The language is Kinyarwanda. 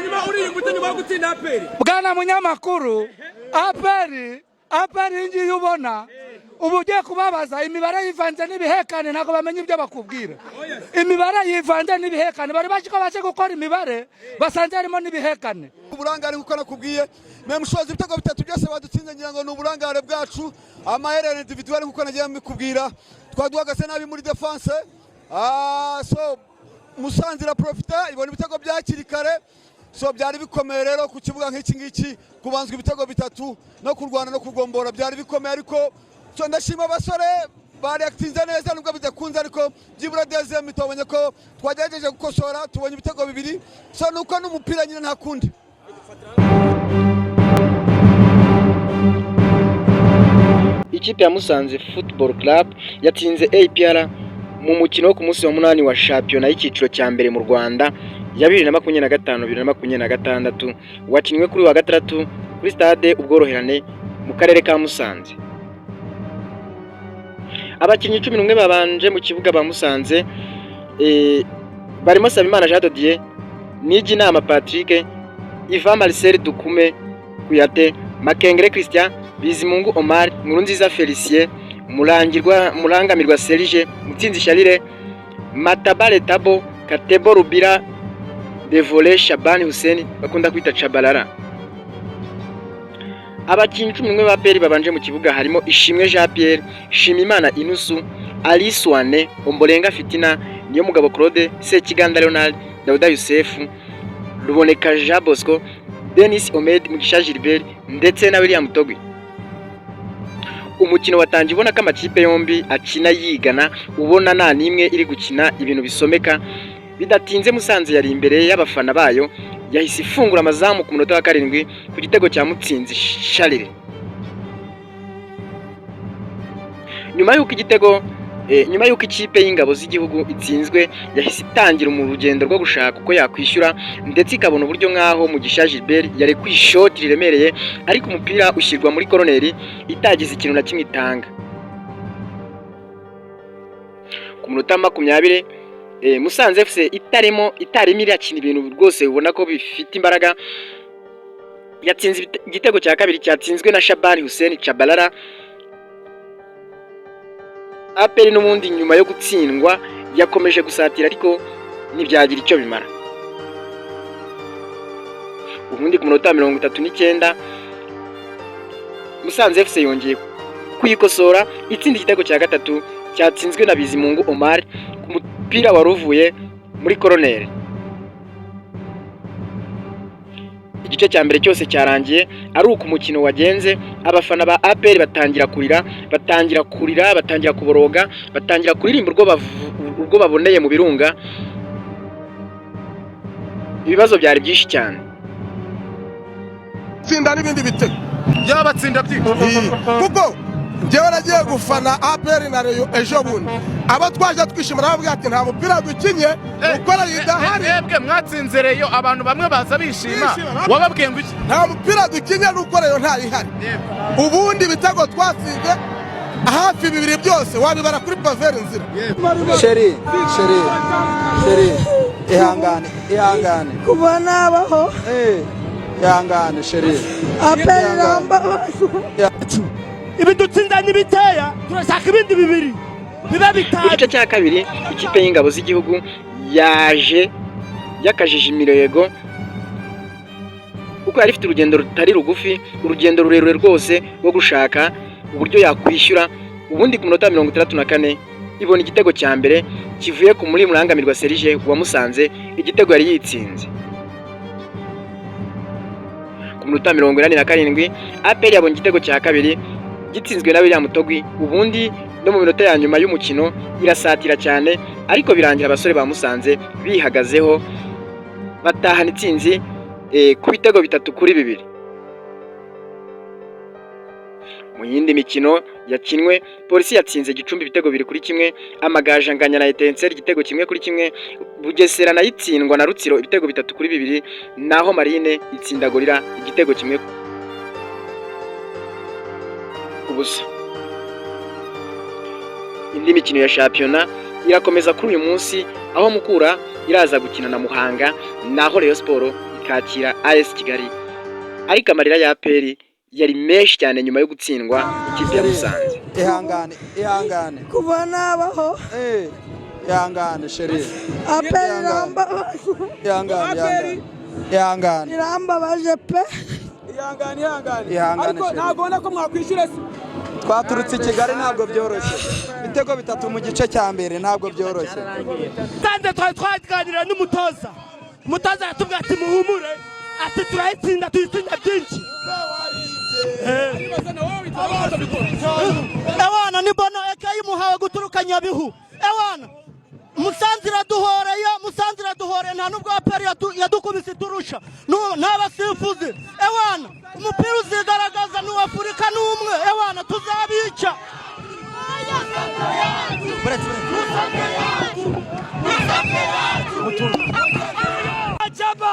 hanyuma uriyumvute nyuma yo gutsinda aperi bwana munyamakuru aperi ngiye ubona ubu ugiye kubabaza imibare yivanze n'ibihekane ntabwo bamenye ibyo bakubwira imibare yivanze n'ibihekane bari baje ko baje gukora imibare basanze harimo n'ibihekane uburangare kuko nakubwiye memushoza ibitego bitatu byose badutsinze ngira ngo n'uburangare bwacu amaherere individual kuko nagiye mbikubwira twaduhagase nabi muri defense so Musanzira profita ibona ibitego byakiri kare so byari bikomeye rero ku kibuga nk'iki ngiki kubanzwa ibitego bitatu no kurwana no kugombora byari bikomeye ariko so ndashima abasore bari actinze neza nubwo bidakunze ariko byibura deuxième mitobonye ko twagerageje gukosora tubonye ibitego bibiri so nuko n'umupira nyine nta kundi Ikipe ya Musanze Football Club yatsinze APR mu mukino wo ku munsi wa 8 wa shampiyona y'ikiciro cya mbere mu Rwanda ya 2025-2026 wakinwe kuri wa gatandatu kuri stade ubworoherane mu karere ka Musanze. Abakinnyi 11 babanje mu kibuga ba Musanze barimo Sabimana Jean Dodier, Nijinama Patrick, Ivan Marcel Dukume Kuyate, Makengere Christian, Bizimungu Omar, Nkurunziza Felicien, Murangamirwa Serge, Mutsinzi Charire, Matabale Tabo, Katebo Rubira, Devole Shabani Hussein bakunda kwita Chabalala. Abakinnyi 11 ba Peri babanje mu kibuga harimo Ishimwe Jean Pierre, Shimimana Inusu, Alice Wane, Ombolenga Fitina, Niyomugabo Claude, Sekiganda Leonard, Dauda Youssef, Ruboneka Jean Bosco, Denis Omed, Mugisha Gilbert ndetse na William Togwi. Umukino watangiye ubona ko amakipe yombi akina yigana, ubona nta nimwe iri gukina ibintu bisomeka. Bidatinze Musanze yari imbere y'abafana bayo, yahise ifungura amazamu ku munota wa 7 ku gitego cya Mutsinzi Charire. Nyuma y'uko ikipe y'ingabo z'igihugu itsinzwe, yahise itangira mu rugendo rwo gushaka uko yakwishyura ndetse ikabona uburyo nkaho Mugisha Gilbert yari kwishoti riremereye ariko umupira ushyirwa muri koroneri itagize ikintu na kimwe itanga. Ku munota 20 Musanze FC itarimo irakina ibintu rwose ubona ko bifite imbaraga, yatsinze igitego cya kabiri cyatsinzwe na Shabani Hussein Chabalala. Aperi n'umundi nyuma yo gutsindwa yakomeje gusatira ariko ntibyagira icyo bimara. Ubundi ku munota 39 Musanze FC yongeye kuyikosora itsinda igitego cya gatatu cyatsinzwe na Bizimungu Omar ku mupira waruvuye muri koroneri. Igice cya mbere cyose cyarangiye ari uko umukino wagenze, abafana ba APR batangira kurira, batangira kuboroga, batangira kuririmba urwo baboneye mu birunga. Ibibazo byari byinshi cyane. Tsinda n'ibindi bitego y'abatsinda byinshi kuko njyewe nagiye gufana APR na Rayon ejo bundi, aba twaje twishimira bavuga ati nta mupira dukinye ukora yidahari. Mwebwe mwatsinze Rayon abantu bamwe baza bishima, wababwiye ngo iki? Nta mupira dukinye nuko Rayon ntari ihari. Ubundi bitego twatsinze hafi bibiri byose wabibara kuri paveri nzira. Sheri ihangane kuba nabaho ihangane Sheri aperi namba Ibidutsinda n'ibiteya turashaka ibindi bibiri biba bitatu. Igice cya kabiri ikipe y'ingabo z'igihugu yaje yakajije imirego kuko yari ifite urugendo rutari rugufi, urugendo rurerure rwose rwo gushaka uburyo yakwishyura. Ubundi ku munota 64 ibona igitego cya mbere kivuye ku muri Murangamirwa Serge wa Musanze, igitego yari yitsinze. Ku munota 87 APR yabonye igitego cya kabiri gitsinzwe na William Togwi. Ubundi no mu minota ya nyuma y'umukino irasatira cyane ariko birangira abasore ba Musanze bihagazeho batahana itsinzi ku bitego 3-2. Mu yindi mikino yakinwe, Polisi yatsinze Gicumbi ibitego 2-1, Amagaju anganya na Etincelle igitego 1-1, Bugesera nayo itsindwa na Rutsiro ibitego 3-2, naho Marine itsinda Gorira igitego 1 kubusa. Indi mikino ya shampiyona irakomeza kuri uyu munsi, aho Mukura iraza gukina na Muhanga, naho Rayon Sport ikakira AS Kigali, ariko amarira ya APR yari menshi cyane nyuma yo gutsindwa ikipe ya Musanze. Ihangane kuva nabaho ihangane sheri aperi irambabaje ihangane irambabaje pe ihangane ariko ntabwo ubona ko mwakwishyura se twaturutse i Kigali ntabwo byoroshye ibitego 3 mu gice cya mbere ntabwo byoroshye Tande twaganira n'umutoza yatubwiye ati muhumure ati turayitsinda tuyitsinda byinshi ewana ni bono ekayi muhawe guturuka Nyabihu ewana Musanze iraduhoreye nta nubwo APR yadukubise turusha n'abasifuzi ewana umupira uzigaragaza n'Afurika n'umwe ewana tuzabica Chaba